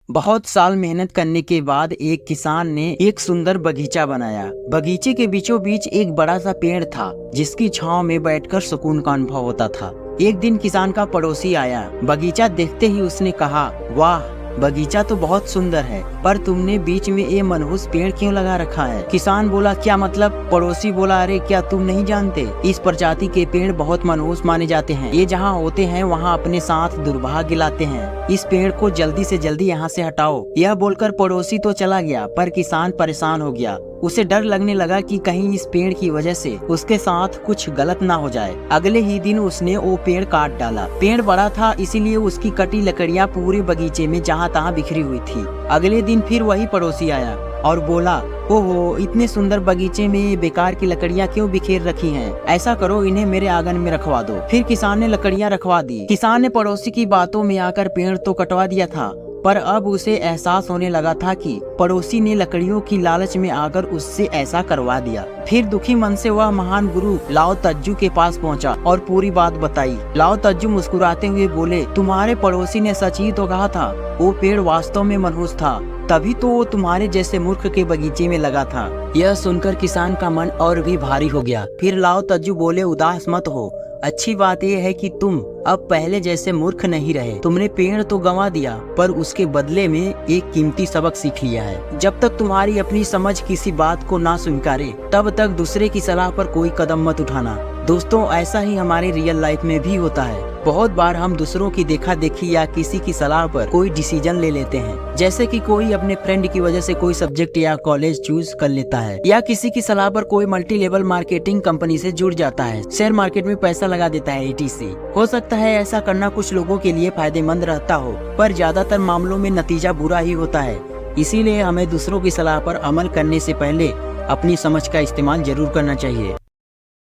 बहुत साल मेहनत करने के बाद एक किसान ने एक सुंदर बगीचा बनाया। बगीचे के बीचों बीच एक बड़ा सा पेड़ था जिसकी छांव में बैठकर सुकून का अनुभव होता था। एक दिन किसान का पड़ोसी आया। बगीचा देखते ही उसने कहा, वाह, बगीचा तो बहुत सुंदर है, पर तुमने बीच में ये मनहूस पेड़ क्यों लगा रखा है? किसान बोला, क्या मतलब? पड़ोसी बोला, अरे क्या तुम नहीं जानते, इस प्रजाति के पेड़ बहुत मनहूस माने जाते हैं। ये जहाँ होते हैं वहाँ अपने साथ दुर्भाग्य लाते हैं। इस पेड़ को जल्दी से जल्दी यहाँ से हटाओ। यह बोलकर पड़ोसी तो चला गया, पर किसान परेशान हो गया। उसे डर लगने लगा कि कहीं इस पेड़ की वजह से उसके साथ कुछ गलत ना हो जाए। अगले ही दिन उसने वो पेड़ काट डाला। पेड़ बड़ा था, इसीलिए उसकी कटी लकड़ियाँ पूरे बगीचे में जहाँ तहाँ बिखरी हुई थी। अगले दिन फिर वही पड़ोसी आया और बोला, ओहो, इतने सुंदर बगीचे में बेकार की लकड़ियाँ क्यों बिखेर रखी हैं? ऐसा करो, इन्हें मेरे आंगन में रखवा दो। फिर किसान ने लकड़ियाँ रखवा दी। किसान ने पड़ोसी की बातों में आकर पेड़ तो कटवा दिया था, पर अब उसे एहसास होने लगा था कि पड़ोसी ने लकड़ियों की लालच में आकर उससे ऐसा करवा दिया। फिर दुखी मन से वह महान गुरु लाओ तज्जू के पास पहुंचा और पूरी बात बताई। लाओ तज्जू मुस्कुराते हुए बोले, तुम्हारे पड़ोसी ने सच ही तो कहा था, वो पेड़ वास्तव में मनहूस था, तभी तो वो तुम्हारे जैसे मूर्ख के बगीचे में लगा था। यह सुनकर किसान का मन और भी भारी हो गया। फिर लाओ तज्जू बोले, उदास मत हो, अच्छी बात यह है कि तुम अब पहले जैसे मूर्ख नहीं रहे। तुमने पेड़ तो गंवा दिया, पर उसके बदले में एक कीमती सबक सीख लिया है। जब तक तुम्हारी अपनी समझ किसी बात को ना स्वीकारे, तब तक दूसरे की सलाह पर कोई कदम मत उठाना। दोस्तों, ऐसा ही हमारे रियल लाइफ में भी होता है। बहुत बार हम दूसरों की देखा देखी या किसी की सलाह पर कोई डिसीजन ले लेते हैं। जैसे कि कोई अपने फ्रेंड की वजह से कोई सब्जेक्ट या कॉलेज चूज कर लेता है, या किसी की सलाह पर कोई मल्टी लेवल मार्केटिंग कंपनी से जुड़ जाता है, शेयर मार्केट में पैसा लगा देता है etc। हो सकता है ऐसा करना कुछ लोगों के लिए फायदेमंद रहता हो, पर ज्यादातर मामलों में नतीजा बुरा ही होता है। इसीलिए हमें दूसरों की सलाह पर अमल करने से पहले अपनी समझ का इस्तेमाल जरूर करना चाहिए।